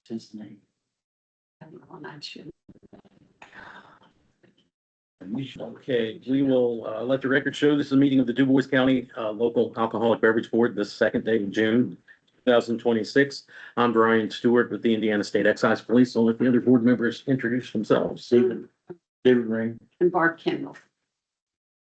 His name. Okay, we will let the record show this is a meeting of the Dubois County Local Alcoholic Beverage Board, the second day of June 2026. I'm Brian Stewart with the Indiana State Excise Police. I'll let the other board members introduce themselves. David Ring. And Barb Kendall.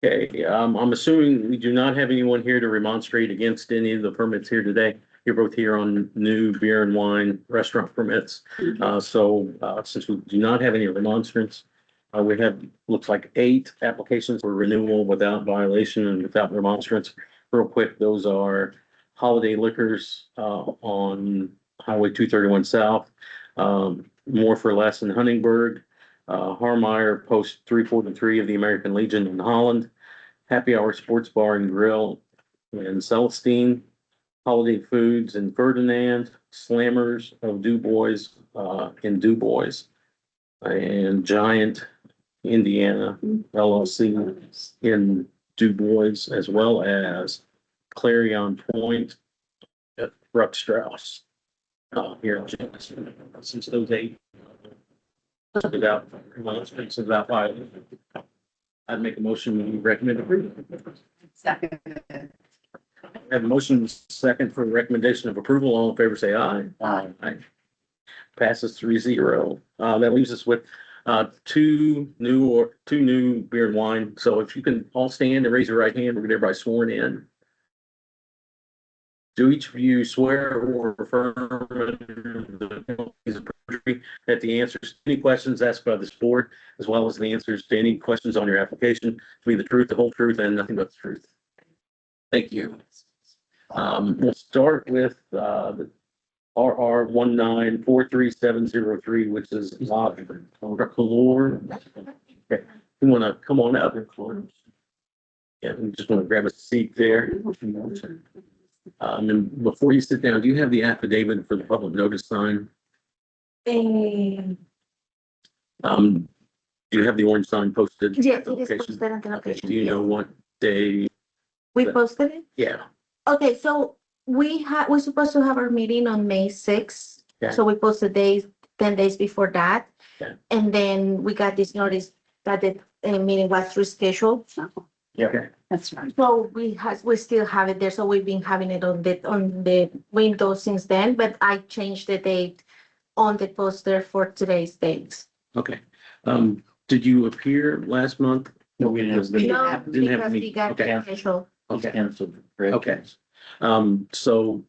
Okay, I'm assuming we do not have anyone here to remonstrate against any of the permits here today. You're both here on new beer and wine restaurant permits. So since we do not have any remonstrance, we have, looks like 8 applications for renewal without violation and without remonstrance. Real quick, those are Holiday Liquors on Highway 231 South, More for Less in Huntingburg, Harmeyer Post 343 of the American Legion in Holland, Happy Hour Sports Bar and Grill in Celestine, Holiday Foods in Ferdinand, Slammers of Dubois in Dubois, and Giant Indiana LLC in Dubois, as well as Clarion Point at Ruck Strauss here in Jackson. Since those 8 without remonstrance, without violation, I'd make a motion to recommend approval. Second. Have a motion second for recommendation of approval. All in favor, say aye. Aye. Passes 3-0. That leaves us with 2 new beer and wine. So if you can all stand and raise your right hand, we'll get everybody sworn in. Do each of you swear or affirm the penalties of perjury that the answers to any questions asked by this board, as well as the answers to any questions on your application, to be the truth, the whole truth, and nothing but the truth? Thank you. We'll start with the RR 1943703, which is lot Calor. Okay, you want to come on up? Yeah, we just want to grab a seat there. And before you sit down, do you have the affidavit for the public notice sign? Do you have the orange sign posted? Yes, at the it is location? posted at the Okay, location. do you know what day? We posted it? Yeah. Okay, so we're supposed to have our meeting on May 6th. Okay. So we posted 10 days before that. Okay. And then we got this notice that the meeting was rescheduled. Yeah. Okay. That's right. So we still have it there. So we've been having it on the window since then, but I changed the date on the poster for today's date. Okay. Did you appear last month? No, we didn't. We No, have- didn't have because any- we got okay. the official. Okay. Canceled. Okay. So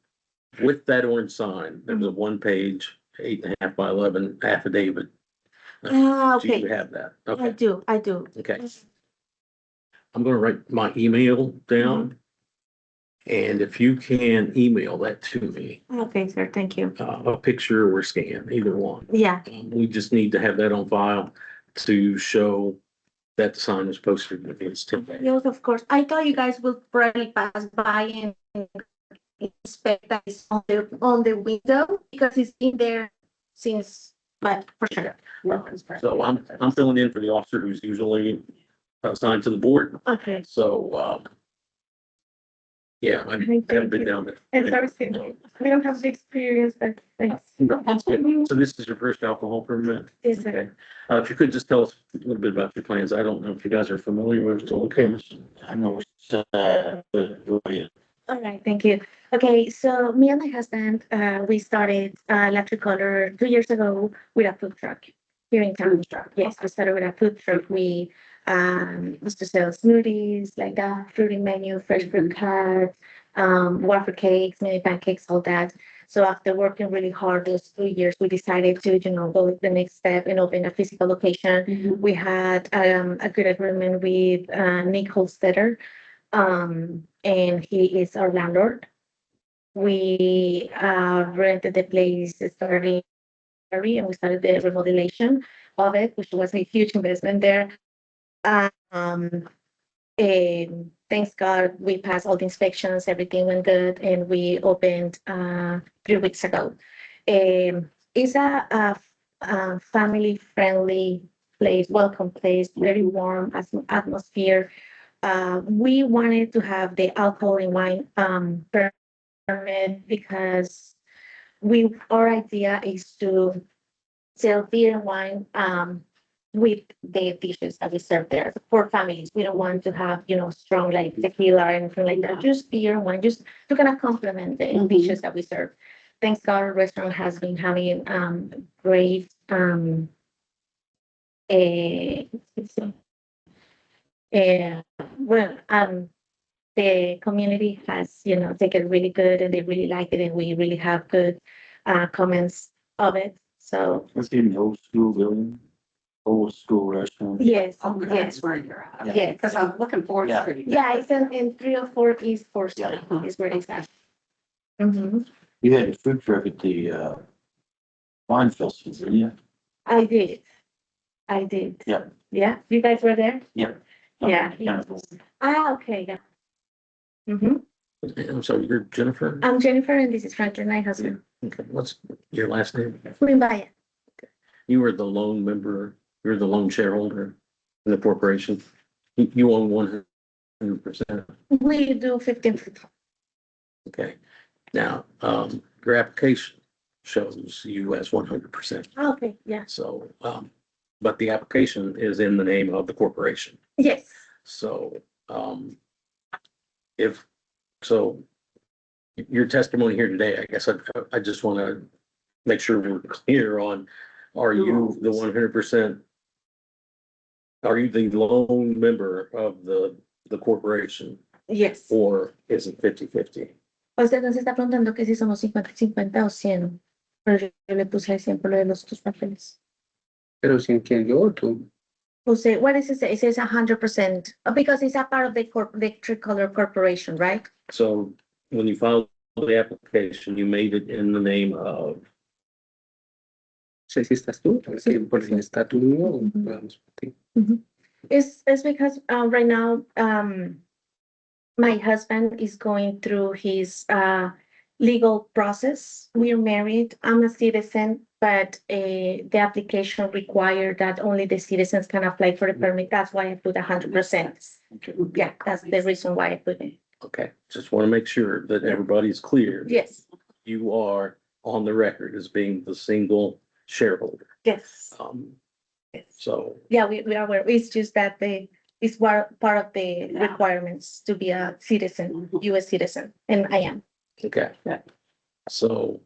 with that orange sign, there was a 1-page, 8.5 by 11 affidavit. Do you Okay, have that? I Okay. do. Okay. I'm gonna write my email down. And if you can email that to me, Okay, sir, thank you. a picture or scan, either one. Yeah, We just need to have that on file to show that the sign was posted within 10 days. yes, of course. I thought you guys would probably pass by and inspect that it's on the window because it's in there since, but for sure. So I'm filling in for the officer who's usually assigned to the board. Okay. So, yeah, I haven't been down there. And so we don't have the experience, but thanks. So this is your first alcohol permit? Yes, sir. Okay. If you could just tell us a little bit about your plans. I don't know if you guys are familiar with it. Okay. I know. All right, thank you. Okay, so me and my husband, we started electric color 2 years ago with a food truck here in town. Yes, we started with a food truck. We used to sell smoothies like that, fruity menu, fresh fruit cards, waffle cakes, mini pancakes, all that. So after working really hard those 2 years, we decided to, go the next step and open a physical location. We had a good agreement with Nick Holstetter, and he is our landlord. We rented the place starting and we started the remodelation of it, which was a huge investment there. And thanks God, we passed all the inspections, everything went good, and we opened 3 weeks ago. It's a family-friendly place, welcome place, very warm atmosphere. We wanted to have the alcohol and wine permit because our idea is to sell beer and wine, with the dishes that we serve there for families. We don't want to have, strong like tequila or anything like that, just beer and wine, just to kind of complement the Mhm. dishes that we serve. Thanks God, our restaurant has been having, great, eh, well, the community has, taken it really good and they really like it and we really have good, comments of it. So, Let's get an old school building, old school restaurant. yes, Oh, yes, that's where you're at. yes. Because I'm looking forward Yeah. to it. Yeah, it's in 304 East Fourth Street Yeah. is where it's at. Mhm. You had a food truck at the wine festival, didn't you? I did. I did. Yeah. Yeah, you guys were there? Yeah. Yeah. Kind of. Okay, yeah. Mm-hmm. I'm sorry, you're Jennifer? I'm Jennifer and this is Franklin, my husband. Okay, what's your last name? Kumbaya. You were the lone member, you're the lone shareholder in the corporation. You own 100%. We do 15. Okay. Now, your application shows you as 100%. Okay, yeah. So, but the application is in the name of the corporation. Yes. So, so your testimony here today, I guess I just want to make sure we're clear on, are you the 100%? Are you the lone member of the corporation Yes. or is it 50-50? Usted nos está preguntando que si somos 50-50 o 100. Pero yo le puse al 100 por lo de los tus papeles. Pero sin que yo o tú. Jose, what is it say? It says 100%, because it's a part of the Tricolor Corporation, right? So when you filed the application, you made it in the name of, No sé si estás tú, porque por si está tú mío, Ujú. vamos por ti. It's because right now, my husband is going through his legal process. We're married. I'm a citizen, but the application required that only the citizens can apply for the permit. That's why I put 100%. Okay. Yeah, that's the reason why I put it. okay, just want to make sure that everybody's clear. Yes, You are on the record as being the single shareholder. yes. Yes. So, Yeah, we are aware. It's just that it's part of the Yeah. requirements to be a citizen, Mhm. US citizen, and I am. okay. Yeah. So,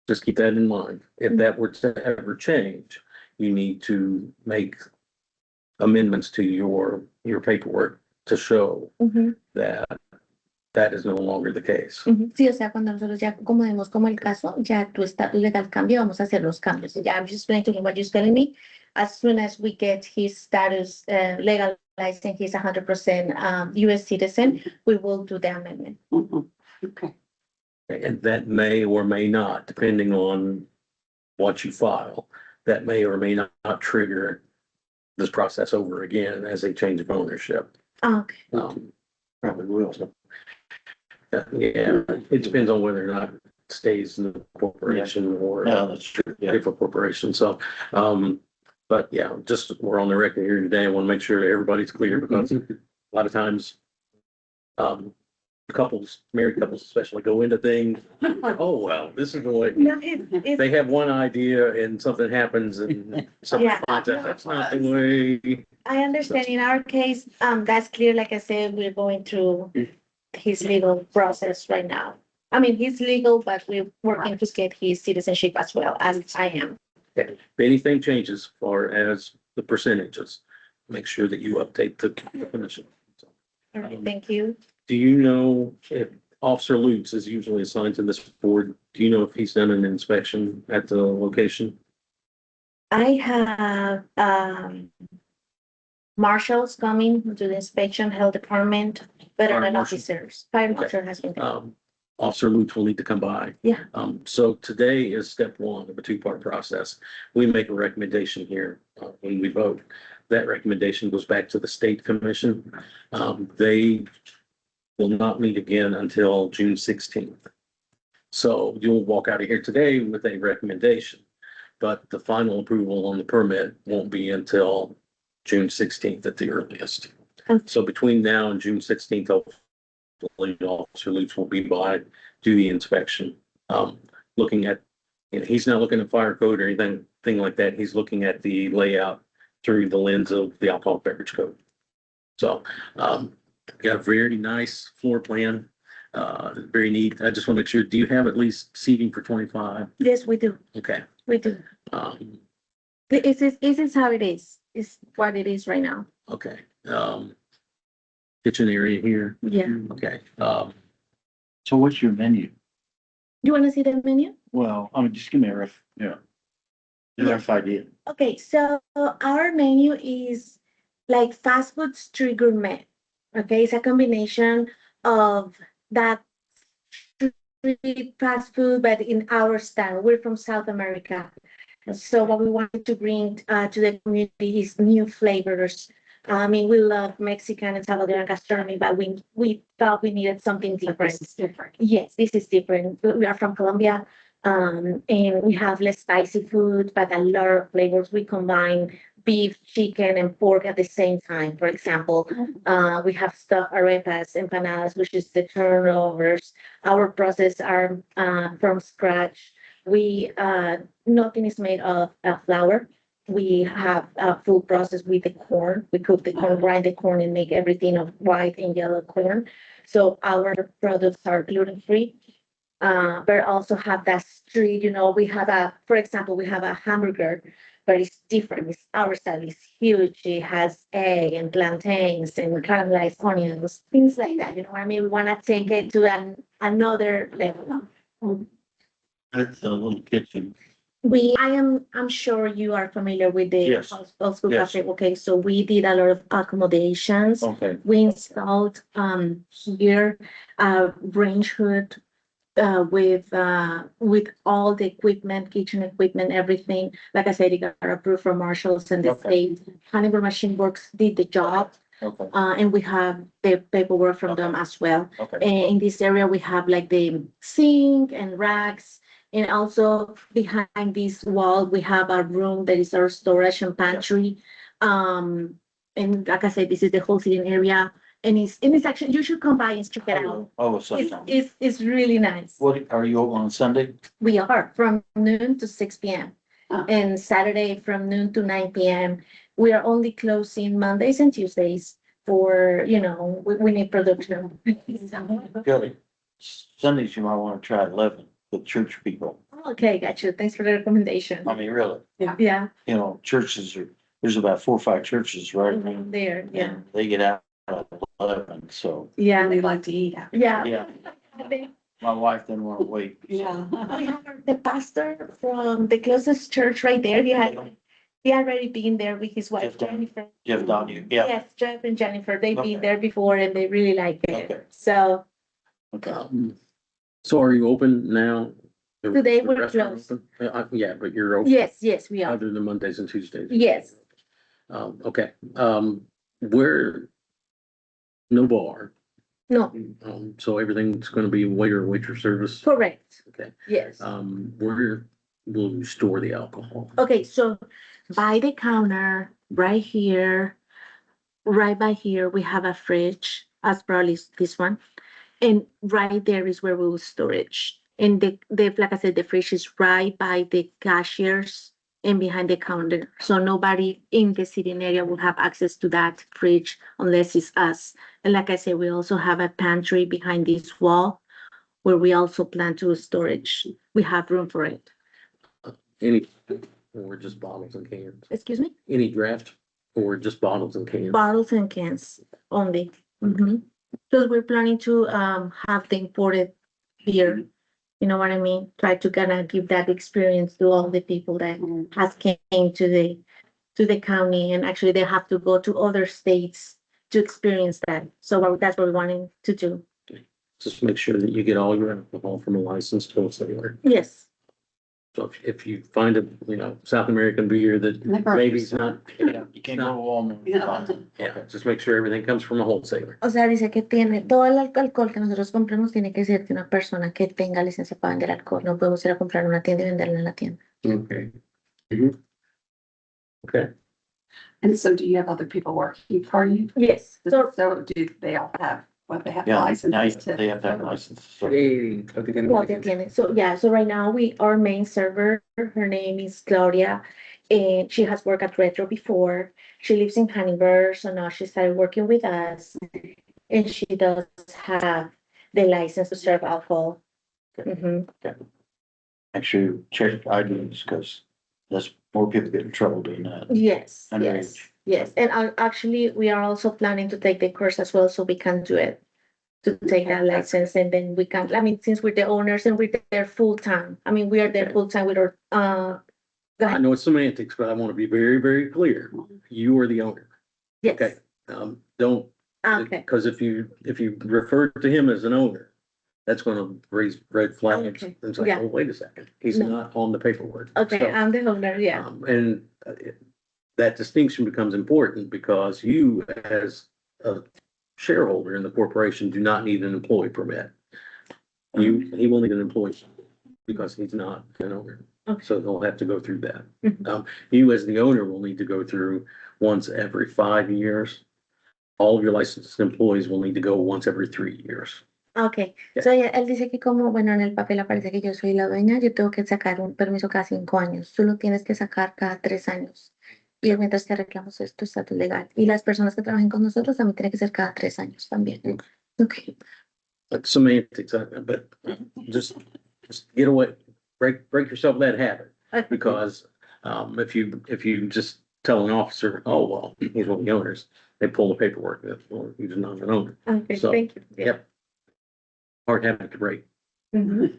just keep that in mind. If that were to ever change, you need to make amendments to your paperwork to show that that is no longer the case. Sí, o sea, cuando nosotros ya acomodemos como el caso, ya tu estatus legal cambia, vamos a hacer los cambios. Ya, I'm just explaining to him what you're telling me. As soon as we get his status legalized and he's 100% US citizen, we will do the amendment. Mhm. Okay. And that may or may not, depending on what you file, that may or may not trigger this process over again as a change of ownership. Okay. Probably will. So, Yeah, it depends on whether or not it stays in the corporation or yeah, that's true. Yeah. different corporation. So, but yeah, just we're on the record here today. I want to make sure everybody's clear because a lot of times, married couples especially go into things, oh, well, this is the way. No, it's, They have one idea and something happens and something Yeah. finds out that's not the way. I understand in our case, that's clear. Like I said, we're going through his legal process right now. I mean, he's legal, but we're working to get his citizenship as well as I am. If anything changes as far as the percentages, make sure that you update the commission. All right, thank you. Do you know if Officer Lutz is usually assigned to this board? Do you know if he's done an inspection at the location? I have, marshals coming to the inspection, health department, veteran Fire marshal? officers. Fire Okay. marshal has been there. Officer Lutz will need to come by. Yeah. So today is step one of a two-part process. We make a recommendation here when we vote. That recommendation goes back to the state commission. They will not meet again until June 16th. So you'll walk out of here today with a recommendation, but the final approval on the permit won't be until June 16th at the earliest. Okay. So between now and June 16th, hopefully Officer Lutz will be by, do the inspection. looking at, he's not looking at fire code or anything like that. He's looking at the layout through the lens of the alcohol beverage code. So, got a very nice floor plan, very neat. I just want to make sure, do you have at least seating for 25? Yes, we do. Okay. We do. Um, This is how it is. It's what it is right now. okay. Kitchen area here. Yeah. Okay. So what's your menu? You want to see the menu? Well, I mean, just give me a rough idea. Okay, so our menu is like fast food street gourmet. Okay, it's a combination of that street fast food, but in our style. We're from South America. So what we wanted to bring to the community is new flavors. I mean, we love Mexican and Salvadoran gastronomy, but we thought we needed something But different. this is different. Yes, this is different. We are from Colombia, and we have less spicy food, but a lot of flavors. We combine beef, chicken, and pork at the same time. For example, we have stuffed arepas, empanadas, which is the turnovers. Our process are from scratch. We nothing is made of flour. We have a full process with the corn. We cook the corn, grind the corn, and make everything of white and yellow corn. So our products are gluten-free. But also have that street, we have for example, we have a hamburger, but it's different. Our style is huge. It has egg and plantains and caramelized onions, things like that. You know what I mean? We want to take it to another level. It's a little kitchen. I'm sure you are familiar with the Yes. old school Yes. cafe. Okay, so we did a lot of accommodations. Okay. We installed here range hood with all the equipment, kitchen equipment, everything. Like I said, it got approved from Marshalls and the Okay. state. Hannibal Machine Works did the job, Okay. and we have the paperwork from them as well. Okay. And in this area, we have like the sink and racks. And also behind this wall, we have a room that is our storage and pantry. And like I said, this is the whole sitting area. And it's actually, you should come by and check it out. Oh, It's, sometime. it's really nice. What, are you open on Sunday? We are from noon to 6 p.m. Oh. and Saturday from noon to 9 p.m. We are only closing Mondays and Tuesdays for, we need production. Good. Sundays you might want to try 11 with church people. Okay, got you. Thanks for the recommendation. I mean, really, Yeah, churches there's about 4 or 5 churches right around. there, yeah, And they get out at 11, so, yeah, They like to eat out. yeah. yeah, my wife didn't want to wait. Yeah. We have the pastor from the closest church right there. He already been there with his wife, Jeff Don- Jennifer. Jeff Donahue, yeah. Yes, Jeff and Jennifer, they've Okay. been there before and they really like Okay. it. So Okay. So are you open now? The- Today the we're restaurant closed. open? Yeah, but you're open yes, we are. other than Mondays and Tuesdays. Yes, Okay, where, no bar, no, so everything's gonna be waiter, waitress service. correct. Okay, Yes. where will you store the alcohol? Okay, so by the counter, right here, right by here, we have a fridge, as probably this one. And right there is where we will storage. And like I said, the fridge is right by the cashiers and behind the counter. So nobody in the sitting area will have access to that fridge unless it's us. And like I said, we also have a pantry behind this wall where we also plan to storage. We have room for it. Any, or just bottles and cans? Excuse me? Any draft or just bottles and cans? Bottles and cans only. Because we're planning to have the imported beer. You know what I mean? Try to kind of give that experience to all the people that has came to the county, and actually they have to go to other states to experience that. So that's what we're wanting to do. Just make sure that you get all your alcohol from a licensed wholesaler. Yes. So if you find a, South American beer that maybe it's not, You can't go to Walmart. yeah, just make sure everything comes from a wholesaler. O sea, dice que tiene todo el alcohol que nosotros compremos tiene que ser de una persona que tenga licencia para vender alcohol. No podemos ir a comprar en una tienda y venderla en la tienda. Okay. Okay, And so do you have other people working for you? Yes. So So do they all have What they have Yeah, now licenses they to. have that license. So Lo que tienen. Well, they tiene. So yeah, so right now our main server, her name is Claudia, and she has worked at Retro before. She lives in Hannibal, so now she started working with us, and she does have the license to serve alcohol. Mhm. make sure you check IDs because that's more people get in trouble doing that. Yes, yes, Underage. yes. And actually, we are also planning to take the course as well, so we can do it. To take that license, and then we can, I mean, since we're the owners and we're there full time, I mean, we are there Okay. full time with our, go I ahead. know it's semantics, but I want to be very, very clear. You are the owner. Okay. Yes, Don't, okay, because if you refer to him as an owner, that's gonna raise red flags. Okay. It's like, Yeah. oh, wait a second, he's No. not on the paperwork. okay, So, I'm the owner, yeah. And that distinction becomes important because you, as a shareholder in the corporation, do not need an employee permit. He will need an employee because he's not an owner. Okay. So they'll have to go through that. Mhm. You as the owner will need to go through once every 5 years. All of your licensed employees will need to go once every 3 years. Okay, Yeah. so él dice que como, bueno, en el papel aparece que yo soy la dueña, yo tengo que sacar un permiso cada 5 años. Tú lo tienes que sacar cada 3 años. Y mientras que arreglamos esto, estatus legal. Y las personas que trabajen con nosotros también tienen que ser cada 3 años también. Okay. That's semantics, but just get away, break yourself of that habit. Okay. Because, if you just tell an officer, oh, well, he's one of the owners, they pull the paperwork, well, he's not an owner. Okay, So, thank you. Yeah. Yep. Hard habit to break. Mhm.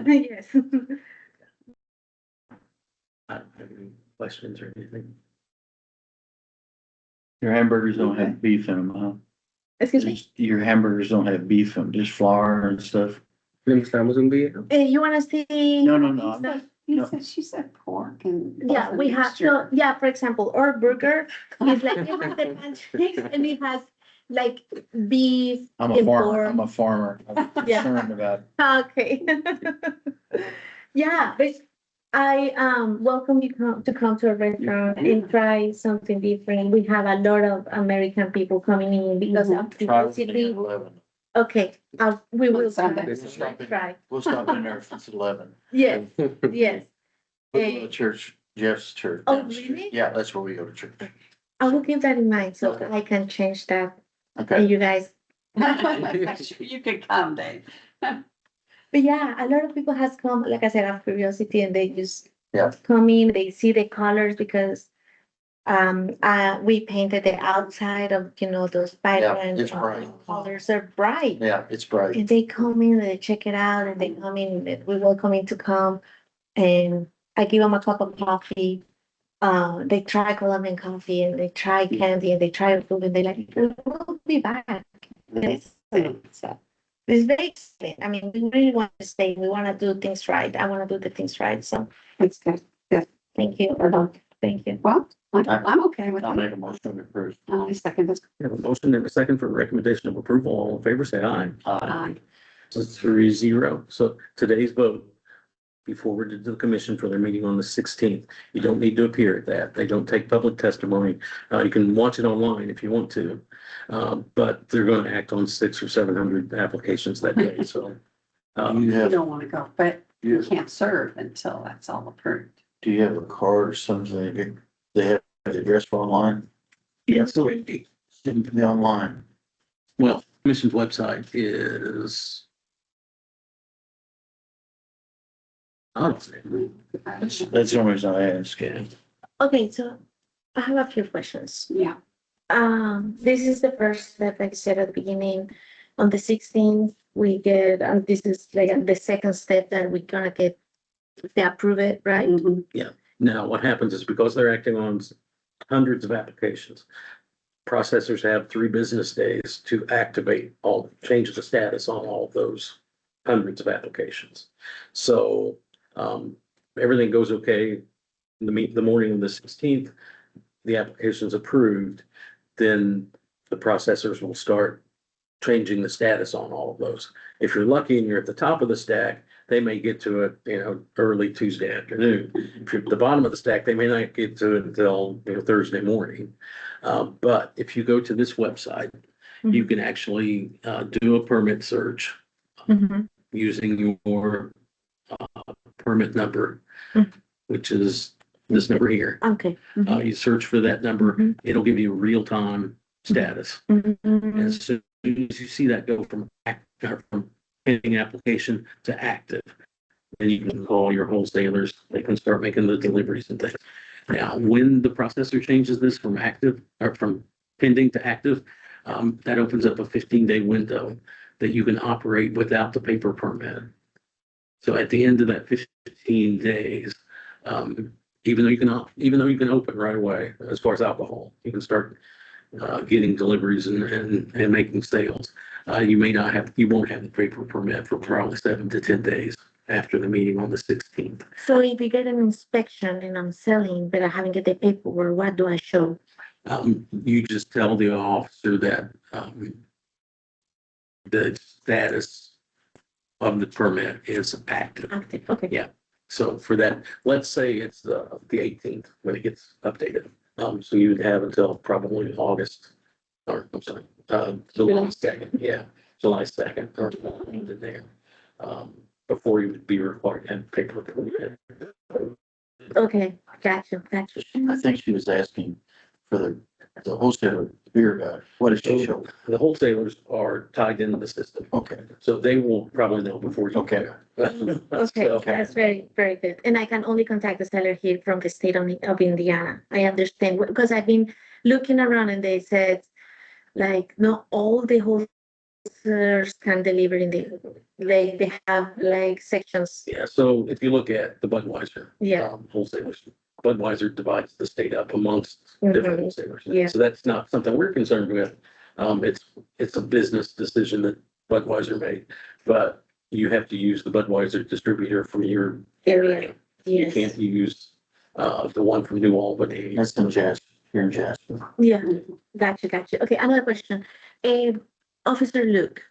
Yes. I don't have any questions or anything. Your hamburgers don't have beef in them, huh? Excuse me? Your hamburgers don't have beef in them, just flour and stuff. Le mostramos un video. You wanna see? No, no, no. I'm- He No. said, she said pork and. Yeah, we have, so, yeah, for example, our burger is like, it has the pancakes and it has like beef. I'm a and farmer. pork. I'm a farmer. I'm Yeah. concerned about. Okay. Yeah, but I welcome you to come to a restaurant and try something different. We have a lot of American people coming in because Mhm. of Try with me at curiosity. 11. Okay, we will Sunday. try. We'll stop in there if it's 11. Yes, yes. We'll go to church, Jeff's church. Oh, down the street. really? Yeah, that's where we go to church. I will keep that in mind so Okay. I can change that and Okay. you guys. You could come, Dave. But yeah, a lot of people has come, like I said, out of curiosity and they just Yeah. come in, they see the colors because we painted the outside of, those vibrant it's bright. colors are bright. Yeah, it's bright. And they come in, they check it out and they come in, and we welcome them to come and I give them a cup of coffee. They try Colombian coffee and they try candy and they try food and they like, we'll be back. So it's very exciting. I mean, we really want to stay. We want to do things right. I want to do the things right. So That's good. thank you. Thank you. Well, I'm okay with I'll it. make a motion to approve. I second this. We have a motion and a second for recommendation of approval. All in favor, say aye. Aye. So it's 3-0. So today's vote be forwarded to the commission for their meeting on the 16th. You don't need to appear at that. They don't take public testimony. You can watch it online if you want to. But they're going to act on 600 or 700 applications that day. So, You You have, don't want to go, but you you, can't serve until that's all approved. do you have a card or something? They have the address for online? yes, Simply online. well, commission's website is. That's the only reason I ask. Yeah. Okay, so I have a few questions. Yeah. This is the first step, like I said at the beginning. On the 16th, we get, this is like the second step that we're gonna get, they approve it, right? Mhm. Now, what happens is because they're acting on hundreds of applications, processors have 3 business days to activate change the status on all of those hundreds of applications. So, everything goes okay. The morning of the 16th, the application's approved, then the processors will start changing the status on all of those. If you're lucky and you're at the top of the stack, they may get to it, early Tuesday afternoon. If you're at the bottom of the stack, they may not get to it until, Thursday morning. But if you go to this website, you can actually, do a permit search Mhm. using your, permit number, Mm. which is this number here. Okay. You search for that number, Mhm. it'll give you real-time status. Mhm. As soon as you see that go from or from pending application to active, then you can call your wholesalers, they can start making the deliveries and things. Now, when the processor changes this from active or from pending to active, that opens up a 15-day window that you can operate without the paper permit. So at the end of that 15 days, even though you can open right away, as far as alcohol, you can start getting deliveries and making sales. You won't have the paper permit for probably 7 to 10 days after the meeting on the 16th. So if you get an inspection and I'm selling, but I haven't get the paperwork, what do I show? You just tell the officer that, the status of the permit is active. Active, okay. Yeah. So for that, let's say it's the 18th when it gets updated. So you'd have until probably August, or I'm sorry, July 2nd, yeah, July 2nd or in there. Before you would be required to have paper permit. Okay, gotcha. I think she was asking for the wholesaler beer guy. What did she show? The wholesalers are tied into the system, Okay, so they will probably know before you. Okay. Okay, So, that's very, very good. And I can only contact the seller here from the state of Indiana. I understand, because I've been looking around and they said, like, not all the wholesalers can deliver in the, they have like sections. Yeah, so if you look at the Budweiser. Yeah. Wholesalers, Budweiser divides the state up amongst different Mhm. wholesalers. Yeah. So that's not something we're concerned with. It's a business decision that Budweiser made, but you have to use the Budweiser distributor from your Area. You Yes. can't use, the one from New Albany. that's in Jasper, here in Jasper. Yeah, gotcha. Okay, another question. Officer Luke,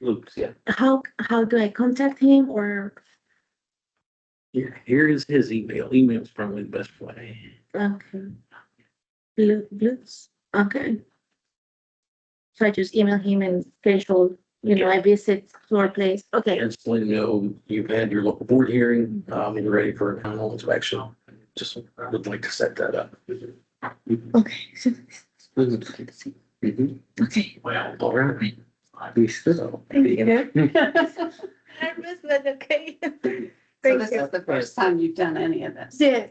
Luke's, yeah. how do I contact him or, Here is his email. Email is probably the best way. okay. Luke's, okay. So I just email him and schedule, I visit your place. Okay, And just let him know you've had your local board hearing, and you're ready for a final inspection. Just would like to set that up. okay. Mhm. Okay. All right. Listo. Thank you. Nervous, but okay. So Thank this you. is the first time you've done any of this? Yes,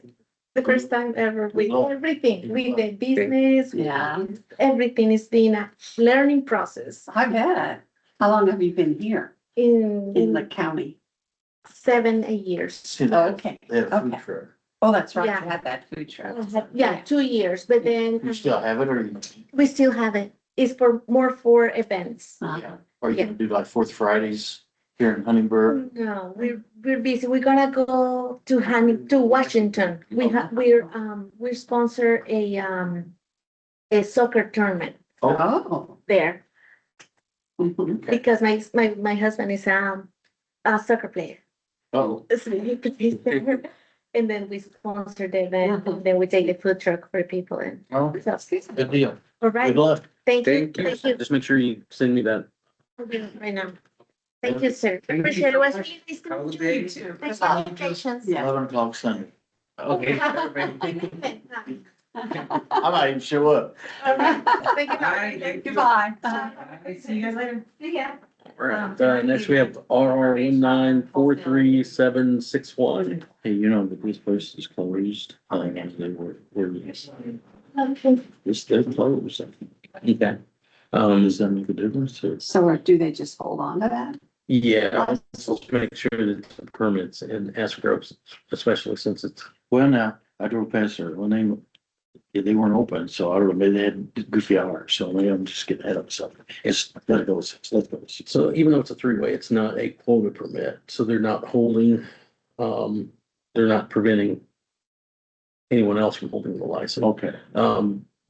the first time ever with everything, with the business. with Yeah. Everything is been a learning process I bet. How long have you been here in the in county? 7 years. Okay, They had a food okay. truck. Oh, that's right. Yeah. You had that food truck. Yeah, 2 years, but then You still have it, or we still have it. It's for more for events. or you can do like Fourth Fridays here in Huntingburg? No, we're busy. We're gonna go to Washington. We sponsor a soccer tournament Oh. there Mhm. because my husband is a soccer player. Oh, So he plays there. And then we sponsor the event and then we take the food truck for people and oh, so, good deal. all right. Good luck. Thank you. Thank you. Thank you. Just make sure you send me that. I'll do it right now. Thank you, sir. Thank you Appreciate it. so Was much. really nice to Have a meet good day. you. too. Thanks for your patience. Yeah. 11 o'clock Sunday. Okay. I might even show up. All right. Thank you. Bye. Thank you. Goodbye. See you guys later. See ya. All right, next we have RR 1943761. Hey, you know, that this place is closed. They were, Okay. they're closed. Okay. Does that make a difference? Or? So do they just hold on to that? Yeah, let's make sure that the permits and escrows, especially since it's, Well, now, I drove past there when they weren't open, so I don't know, maybe they had goofy hours, so maybe I'm just getting ahead of myself. It's, let it go, let go. so even though it's a three-way, it's not a quota permit, so they're not holding, they're not preventing anyone else from holding the license. Okay,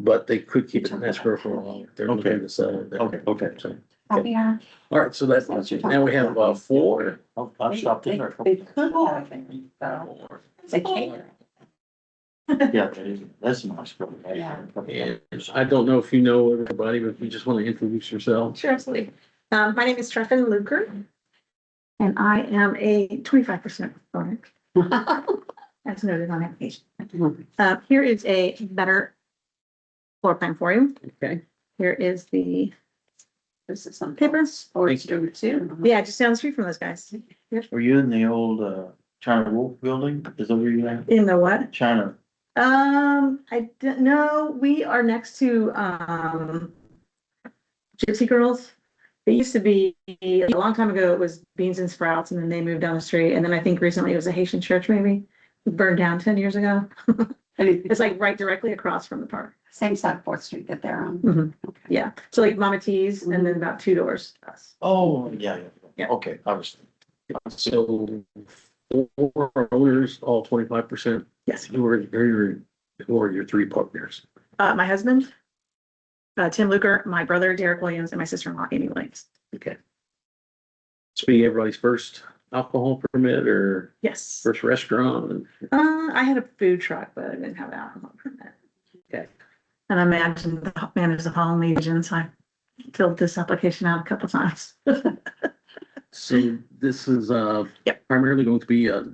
But they could keep it in escrow for a while. They're looking to sell it. okay. So, Happy hour? all right, so that's, now we have, four. I've stopped in there. They could have, so they can't. Yeah, that's nice. Yeah. And I don't know if you know everybody, but if you just want to introduce yourself. Sure, absolutely. My name is Treffin Luker. And I am a 25% owner, as noted on application. Here is a better floor plan for you. Okay. Here is the This is some paper. sports too. Yeah, just down the street from those guys. Were you in the old, China Wolf building? Is that where you at? In the what? China, I don't know. We are next to, Gypsy Girls. It used to be, a long time ago, it was Beans and Sprouts, and then they moved down the street. And then I think recently it was a Haitian church, maybe. It burned down 10 years ago. It's like right directly across from the park. Same side, Fourth Street that they're on. Mhm. Okay. Yeah, so like Mama T's and then about 2 doors. to us. oh, yeah, Yeah. okay, I was, So 4 owners, all 25%. Yes, Who are your 3 partners? my husband, Tim Luker, my brother Derek Williams, and my sister-in-law Amy Williams. Okay. So be everybody's first alcohol permit or Yes. first restaurant? I had a food truck, but I didn't have an alcohol permit. Okay. And I managed the Fallen Legion, so I filled this application out a couple times. So this is Yep. primarily going to be a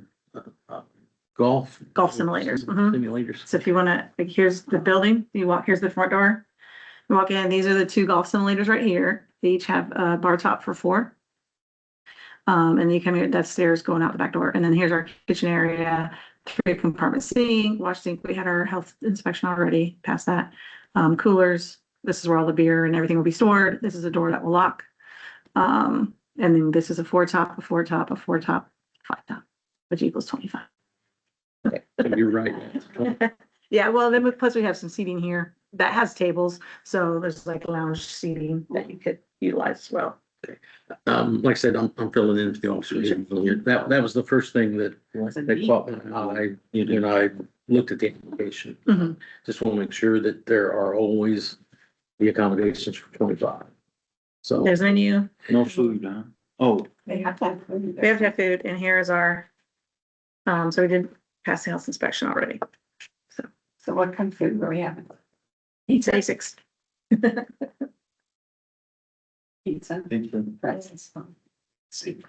golf. Golf simulators. Mhm. Simulators. So if you wanna, like, here's the building, here's the front door. You walk in, these are the 2 golf simulators right here. They each have a bar top for 4. And then you come here, that stairs going out the back door. And then here's our kitchen area, 3 compartment sink, wash sink. We had our health inspection already, past that. Coolers, this is where all the beer and everything will be stored. This is a door that will lock. And then this is a 4 top, a 4 top, a 4 top, 5 top, which equals 25. So you're right. Yeah, well, then plus we have some seating here that has tables, so there's like lounge seating that you could utilize as well. Like I said, I'm filling in for the officers. That was the first thing that caught my eye when I looked at the application. Mhm. Just want to make sure that there are always the accommodations for 25. So There's a menu, no food, huh? Oh, They have to have food. we have to have food, and here is our, so we did pass the health inspection already. So what kind of food were we having? Eat basics. Pizza, pizza. pretzels. Soup.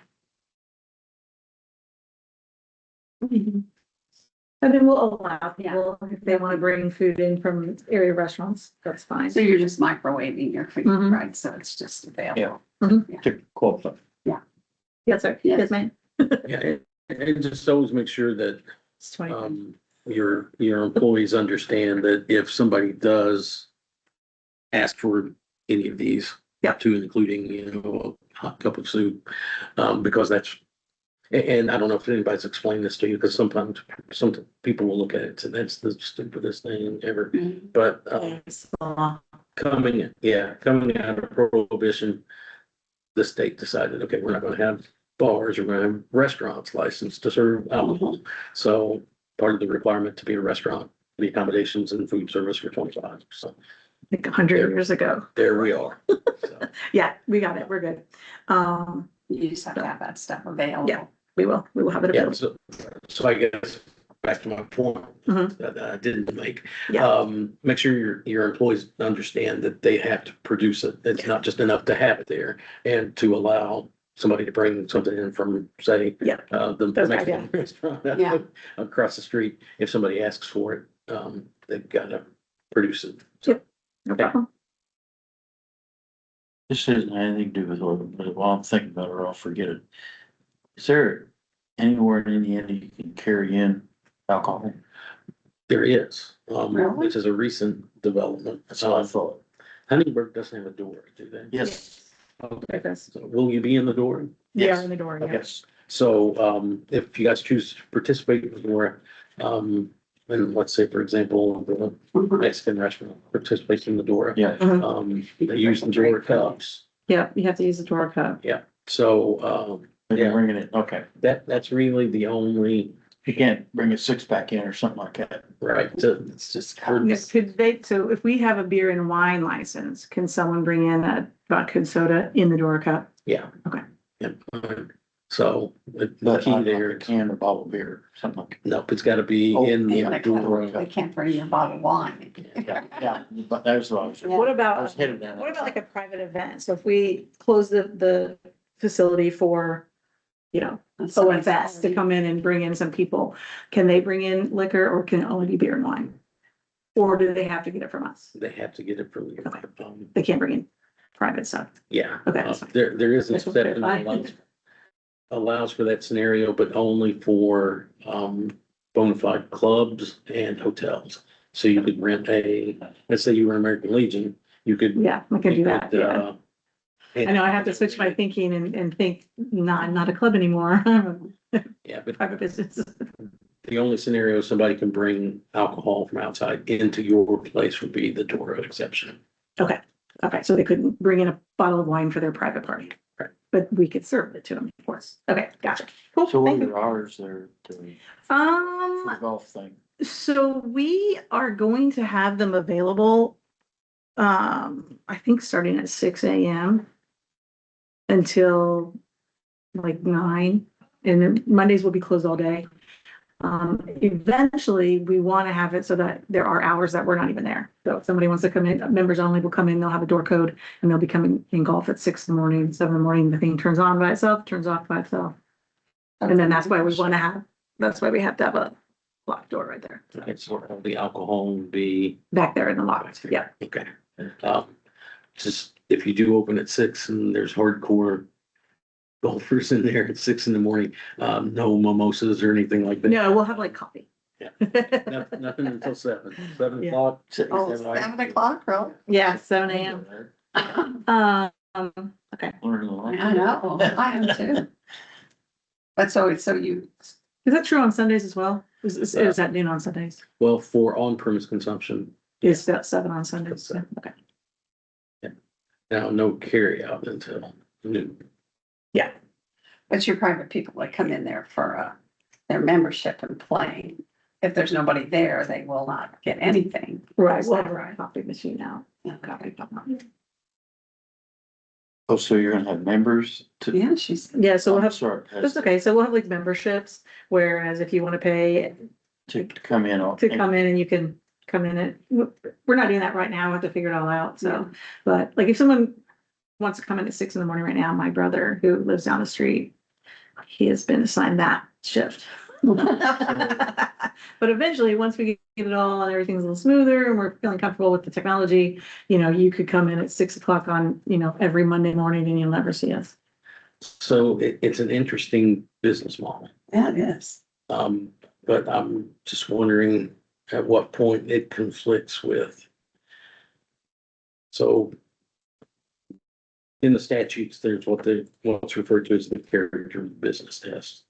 And then we'll allow people, if they want to bring food in from area restaurants, that's fine. So you're just microwaving your food, Mhm. right? So it's just available. To qualify. Yes, sir. Yes. Yes, ma'am. yeah, and just always make sure that It's 20. your employees understand that if somebody does ask for any of these, Yep. to including, a hot cup of soup, because that's, and I don't know if anybody's explained this to you, because sometimes some people will look at it and say, that's the stupidest thing ever. Mhm. But So, coming out of prohibition, the state decided, okay, we're not gonna have bars, we're gonna have restaurants licensed to serve alcohol. So part of the requirement to be a restaurant, the accommodations and food service for 25. So like 100 years ago. there we are. So, Yeah, we got it. We're good. You just have to have that stuff available. Yeah. We will have it yeah, available. so I guess back to my point Mhm. that I didn't make. Yeah. Make sure your employees understand that they have to produce it. It's not just enough to have it there and to allow somebody to bring something in from, say, Yeah. the Those guys, Mexican restaurant Yeah. across the street. If somebody asks for it, they've got to produce it. No problem. This isn't anything to do with it, but while I'm thinking about it, or I'll forget it. Is there anywhere in Indiana you can carry in alcohol? There is, Really? which is a recent development. That's what I thought. Huntingburg doesn't have a door, do they? Yes, Okay, Yes. so will you be in the door? We are Yes. in the door. Yeah. yes. So, if you guys choose to participate in the door, and let's say, for example, the Mhm. Mexican restaurant participates in the door. Yeah, They use the door cups. Yeah, you have to use the door cup. So, they're Yeah. bringing it, okay. that's really the only, You can't bring a 6-pack in or something like that. right, It's just. Could they, so if we have a beer and wine license, can someone bring in a vodka and soda in the door cup? yeah. Okay. Yep. So the But key I there, a can of bottled beer, something like. nope, it's gotta be Oh, in the yeah, door. They can't bring you a bottle of wine. Yeah, but that's what I was. Yeah. What I about, was headed down. what about like a private event? So if we close the facility for, you know, OFS to come in and bring in some people, can they bring in liquor or can it only be beer and wine? Or do they have to get it from us? They have to get it from you. Okay. They can't bring in private stuff. Yeah. Okay, that's fine. There is an That's what exception they're that allows for that scenario, but only for, bona fide clubs and hotels. So you could rent let's say you were American Legion, you could. Yeah, we can do you that, could, yeah. I know I have to switch my thinking and think, no, I'm not a club anymore. I'm Yeah, a but private business. the only scenario somebody can bring alcohol from outside into your place would be the door exception. Okay, so they couldn't bring in a bottle of wine for their private party. Right. But we could serve it to them, of course. Okay, gotcha. Cool, So what thank are you. your hours there doing for the golf thing? So we are going to have them available, I think starting at 6 a.m. until like 9, and then Mondays will be closed all day. Eventually, we want to have it so that there are hours that we're not even there. So if somebody wants to come in, members only will come in, they'll have a door code, and they'll be coming in golf at 6 in the morning, 7 in the morning. The thing turns on by itself, turns off by itself. And then that's why we want to have, that's why we have to have a locked door right there, Okay, so the alcohol would be, back there in the locked. Yeah. okay. Just if you do open at 6 and there's hardcore golfers in there at 6 in the morning, no mimosas or anything like that. No, we'll have like coffee. Yeah. Nothing until 7 Yeah. o'clock. Oh, 7 o'clock, really? Yeah, 7 a.m. Okay. I know, I am too. But so you, Is that true on Sundays as well? Is that noon on Sundays? Well, for on-premise consumption, Is that 7 on Sundays? Yeah, okay. now no carry out until noon. but your private people that come in there for, their membership and playing. If there's nobody there, they will not get anything. Right, we'll have a coffee machine out. Yeah. Coffee. Oh, so you're gonna have members to? Yeah, she's, Yeah, so we'll I'm have, sorry, that's okay. So we'll have like memberships, whereas if you want to pay to come in. to come in and you can come in and we're not doing that right now. We have to figure it all out. So, but like if someone wants to come in at 6 in the morning right now, my brother who lives down the street, he has been assigned that shift. But eventually, once we get it all and everything's a little smoother and we're feeling comfortable with the technology, you could come in at 6 o'clock on, every Monday morning and you'll never see us. So it's an interesting business model. yeah, it is. But I'm just wondering at what point it conflicts with. So in the statutes, there's what's referred to as the character of the business test.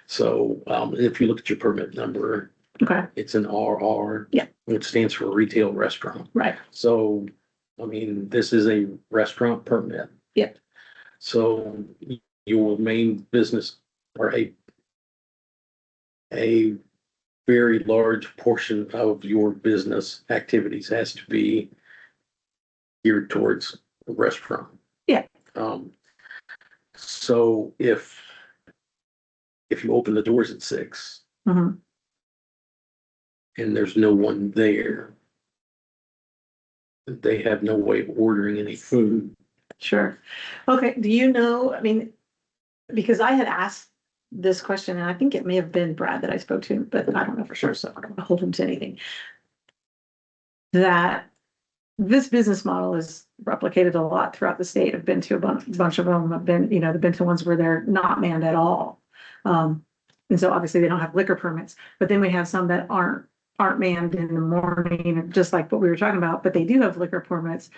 So, if you look at your permit number, Okay, it's an RR. Yeah. Which stands for retail restaurant. right. So, I mean, this is a restaurant permit. Yep. So your main business or a very large portion of your business activities has to be geared towards a restaurant. Yeah. So if you open the doors at 6 Mhm. and there's no one there, they have no way of ordering any food. Sure. Okay, do you know, I mean, because I had asked this question, and I think it may have been Brad that I spoke to, but I don't know for sure, so I don't want to hold him to anything. That this business model is replicated a lot throughout the state. I've been to a bunch of them. I've been, they've been to ones where they're not manned at all. And so obviously they don't have liquor permits, but then we have some that aren't manned in the morning, just like what we were talking about, but they do have liquor permits.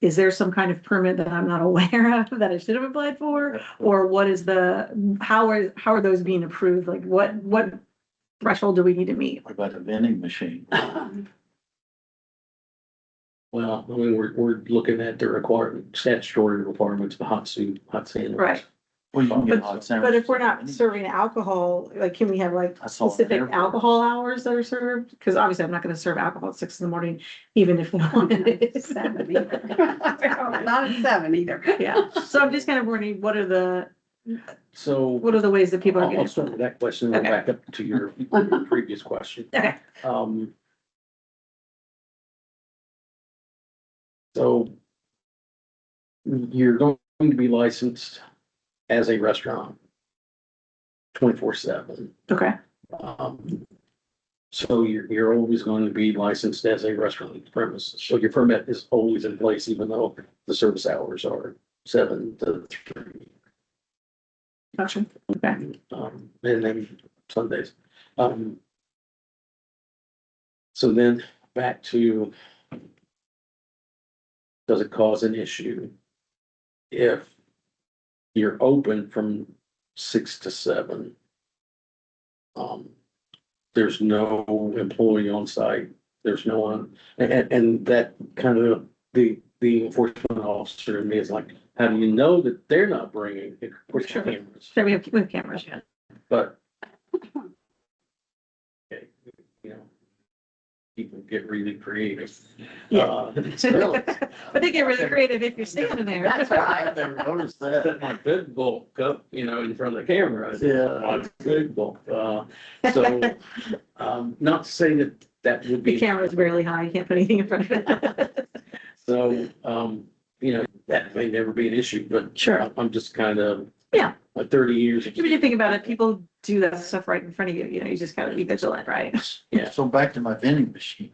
Is there some kind of permit that I'm not aware of that I should have applied for? Or what is how are those being approved? Like what threshold do we need to meet? What about the vending machine? Well, I mean, we're looking at the statutory requirements of hot sandwich. Right. Well, you can get hot But sandwiches. if we're not serving alcohol, like, can we have like I saw it specific there. alcohol hours that are served? Because obviously I'm not gonna serve alcohol at 6 in the morning, even if we wanted. 7 either. Not at 7 either. Yeah, so I'm just kind of wondering, what are the So What are the ways that people are I'll getting? start with that question and go back up to your previous question. Okay. So you're going to be licensed as a restaurant 24/7. Okay, So you're always going to be licensed as a restaurant premises. So your permit is always in place, even though the service hours are 7 to 3. gotcha. Okay. And then Sundays. So then back to, does it cause an issue if you're open from 6 to 7? There's no employee on site, there's no one, and that kind of, the enforcement officer in me is like, how do you know that they're not bringing Sure. cameras? So we have cameras, yeah. But okay, you know, people get really creative. Yeah. So But they get really creative if you're standing there. That's right. I never noticed that. set my big bulk up, you know, in front of the camera. Yeah. My big bulk, so, not to say that that would The be. camera's barely high, you can't put anything in front of it. So, you know, that may never be an issue, but. Sure. I'm just kind of. Yeah. Like 30 years. If you think about it, people do that stuff right in front of you, you know, you just gotta be vigilant, right? Yeah. So back to my vending machine.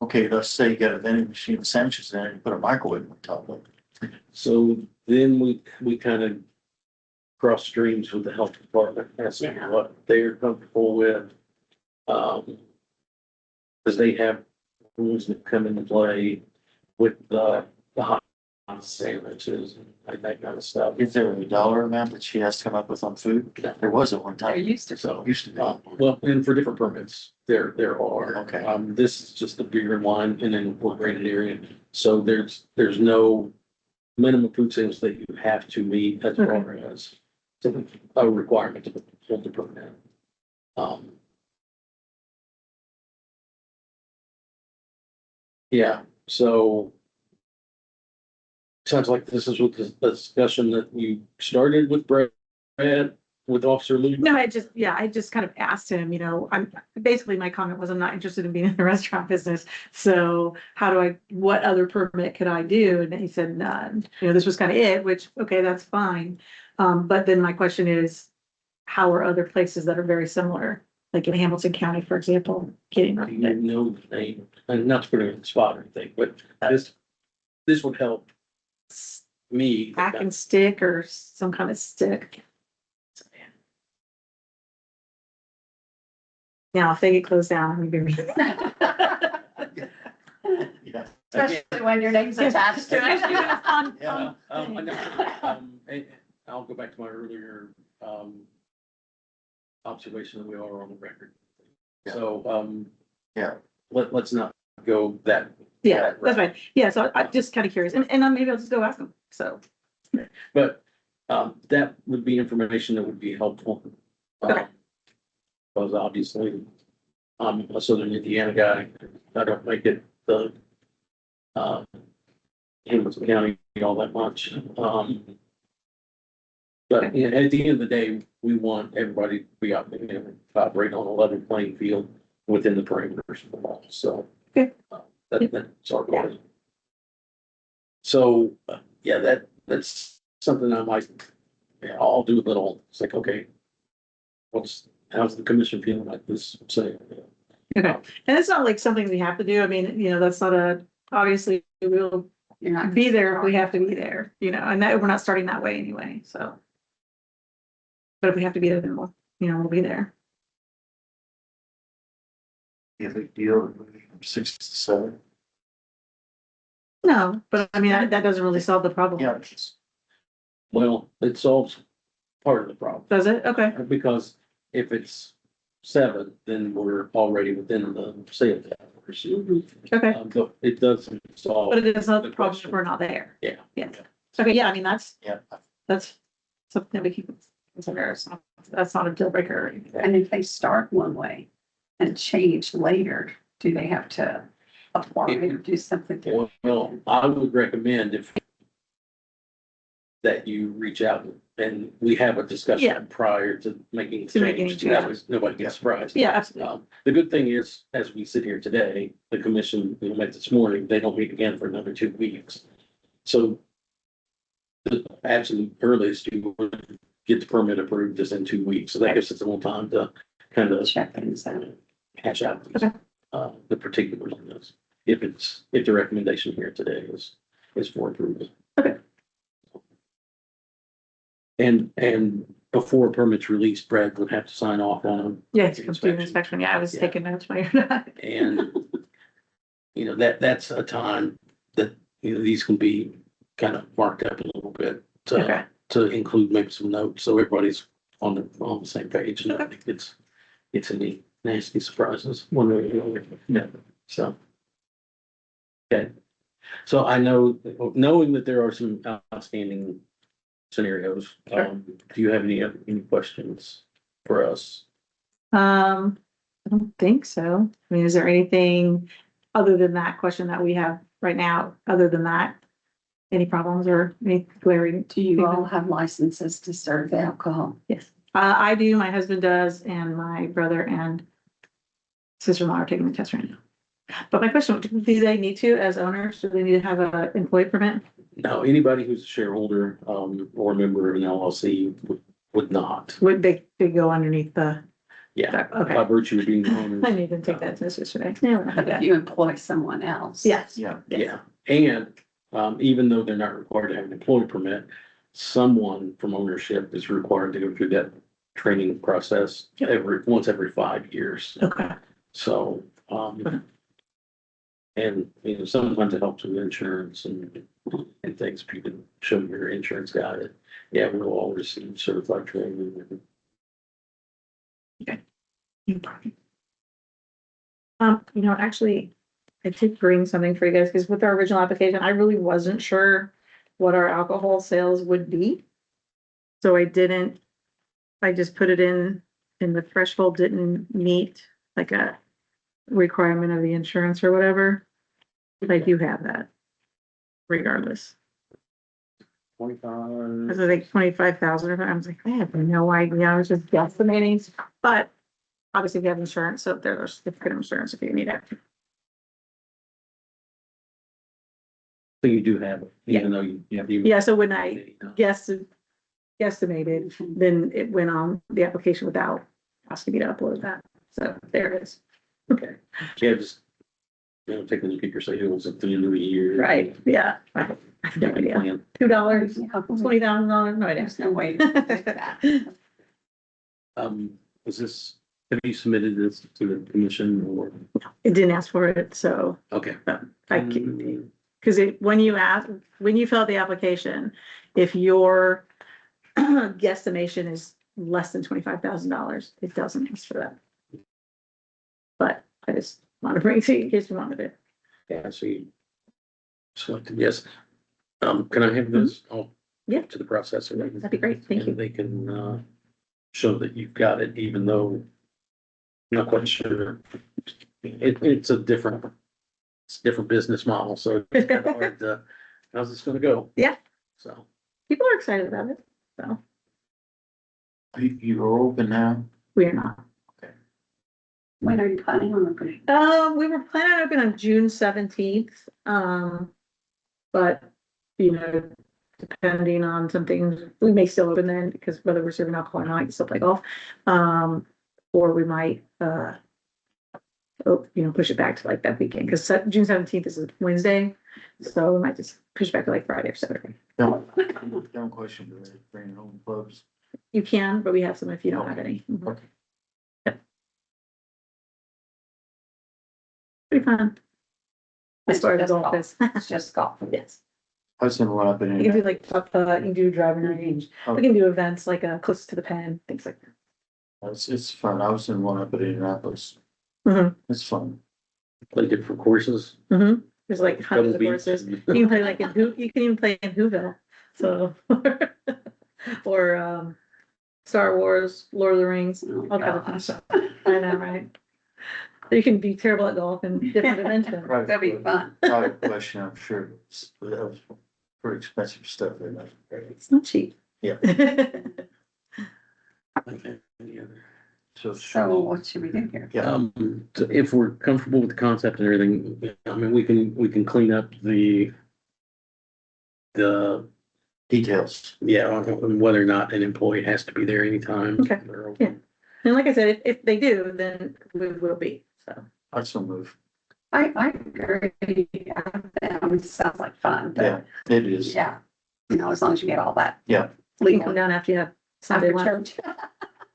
Okay, let's say you got a vending machine with sandwiches in it, and you put a microwave on top of it. So then we kind of cross streams with the health department as to Yeah. what they're comfortable with. Because they have rules that come into play with the hot sandwiches and that kind of stuff. Is there a dollar amount that she has to come up with on food? There was at one They're time. used to. So, Used to be. well, and for different permits, there are. Okay. This is just the beer and wine in an incorporated area. So there's no minimum food sales that you have to meet as far as a requirement to hold the permit. Yeah, so sounds like this is with the discussion that you started with Brad, with Officer Lee. No, I just kind of asked him, you know, basically my comment was I'm not interested in being in the restaurant business. So what other permit could I do? And he said none. You know, this was kind of it, which, okay, that's fine. But then my question is, how are other places that are very similar, like in Hamilton County, for example, getting Do you around it? know the name? And not to put it in the spot or anything, but this would help me. Hack and stick or some kind of stick. Now, if they get closed down, I'm gonna be. Yeah. Especially when your name's attached to it. Yeah. And I'll go back to my earlier, observation that we are on the record. Yeah. So, Yeah. let's not go that. Yeah, that's right. Yeah, so I'm just kind of curious and maybe I'll just go ask them. So, But, that would be information that would be helpful. Okay. Because obviously, I'm a Southern Indiana guy. I don't make it the, Hamilton County all that much. But yeah, at the end of the day, we want everybody to be out, you know, operate on a level playing field within the parameters of the law. So. Okay. That's our goal. So, yeah, that's something I might, yeah, I'll do a little, it's like, okay, how's the commission feeling like this? Say, okay. And it's not like something we have to do. I mean, you know, that's not obviously we'll You're not. be there if we have to be there, you know, and that we're not starting that way anyway, so. But if we have to be there, then we'll be there. Yeah, big deal. From 6 to 7. No, but I mean, that doesn't really solve the problem. Yeah. well, it solves part of the problem. Does it? Okay. Because if it's 7, then we're already within the sales hours. Okay. But it doesn't solve. But it is not the problem if we're not there. Yeah. Yeah. Okay, yeah, I mean, that's Yeah. something that we keep consider. That's not a deal breaker or anything. And if they start one way and change later, do they have to apply or do something? Well, I would recommend that you reach out and we have a Yeah. discussion prior to making To making change. That changes. was, nobody gets surprised. Yeah, absolutely. The good thing is, as we sit here today, the commission, met this morning, they don't meet again for another 2 weeks. So the absolute earliest you would get the permit approved is in 2 weeks. So that gives us a little time to kind of Check things out. hash out Okay. the particulars on this. If the recommendation here today is for approval. Okay. And before a permit's released, Brad would have to sign off on them. Yeah, it's come through the inspection. Yeah, I was Yeah. taking notes while you're not. And, that's a time that, these can be kind of marked up a little bit Okay. to include maybe some notes, so everybody's on the same page. And I think it's any nasty surprises one way or the other. Yeah, so. Okay, so I know, knowing that there are some outstanding scenarios, do you have any questions for us? I don't think so. I mean, is there anything other than that question that we have right now, other than that? Any problems or any glaring? Do you all have licenses to serve alcohol? Yes, I do, my husband does, and my brother and sister-in-law are taking the test right now. But my question, do they need to, as owners, do they need to have an employee permit? No, anybody who's a shareholder, or a member of an LLC would not. Would they go underneath the? Yeah, Okay. by virtue of being owners. I need to take that test yesterday. But if you employ someone else. Yes. Yeah. Yeah, and, even though they're not required to have an employee permit, someone from ownership is required to go through that training process once every 5 years. Okay. So, and, sometimes it helps with insurance and things. If you can show your insurance guy that, yeah, we'll all receive certified training. Actually, I did bring something for you guys, because with our original application, I really wasn't sure what our alcohol sales would be. So I just put it in, and the threshold didn't meet like a requirement of the insurance or whatever. But I do have that regardless. 25. I was like 25,000, I was like, I have no idea, I was just guesstimating, but obviously we have insurance, so there's certificate of insurance if you need it. So you do have it, even though you. Yeah, so when I guesstimated, then it went on the application without asking me to upload that, so there it is. Okay, yeah, just, take a look at your sales at the end of the year. Right, yeah, I have no idea, Plan. $2, Yeah, $20,000, no idea. There's no way to fix that. Have you submitted this to the commission or? It didn't ask for it, so Okay. I can. Because when you fill out the application, if your guesstimation is less than $25,000, it doesn't ask for that. But I just want to bring it to you in case you wanted it. Yeah, so you selected yes. Can I have this? Mm-hmm. Yeah. To the processor. That'd be great, thank you. And they can, show that you've got it, even though I'm not quite sure. It's a different business model, so it's kind of hard to, how's this gonna go? Yeah. So, People are excited about it, so You're open now? we are not. When are you planning on opening? We were planning on opening on June 17th, but, depending on some things, we may still open then, because whether we're serving alcohol or not, I can still play golf. Or we might, push it back to like that weekend, because June 17th is a Wednesday, so we might just push it back to like Friday or Saturday. Don't question bringing home clubs. You can, but we have some if you don't have any. Mhm. Okay. Yep. Pretty fun. As far as golf is. It's just golf. Yes. I was in one up in. You can do like you can do driving range. Oh. We can do events like close to the pen, things like that. It's fun. I was in one up at Indianapolis. Mhm. It's fun. play different courses. There's like hundreds of Double courses. beats. You can play like you can even play in Whoville. So or Star Wars, Lord of the Rings, all kinds of fun stuff. I know, right? You can be terrible at golf and different dimensions. That'd be fun. Private question, I'm sure. That was pretty expensive stuff. It's not cheap. Any other? So what should we do here? So if we're comfortable with the concept and everything, I mean, we can clean up the Details. yeah, on whether or not an employee has to be there anytime. Okay. Yeah. And like I said, if they do, then we will be, so. I still move. I agree. It sounds like fun, Yeah, but it is. yeah, you know, as long as you get all that. Yeah. You can Legal. come down after you have Sunday After lunch. church.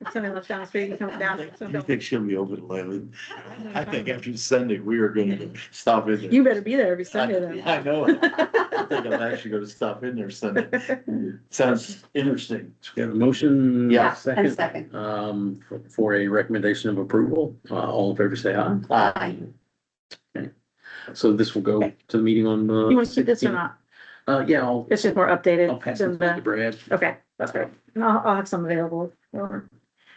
If somebody lives down the street, you come down. You think she'll be open 11? I think after Sunday, we are gonna stop in there. You better be there every Sunday then. I know it. I think I'm actually gonna stop in there Sunday. Sounds interesting. We have a motion. Yeah. And second. For a recommendation of approval, all in favor, say aye. Aye. So this will go to the meeting on the. You want to keep this or not? Yeah, I'll It's just more updated pass than it to the, Brad. okay, that's great. And I'll have some available.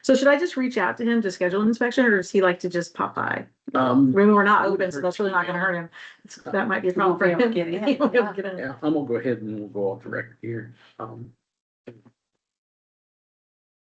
So should I just reach out to him to schedule an inspection, or does he like to just pop by? I mean, we're not open, so that's really not gonna hurt him. That might be a problem for Won't be able him. to get in. He won't be able to get in. Yeah, I'm gonna go ahead and we'll go off the record here.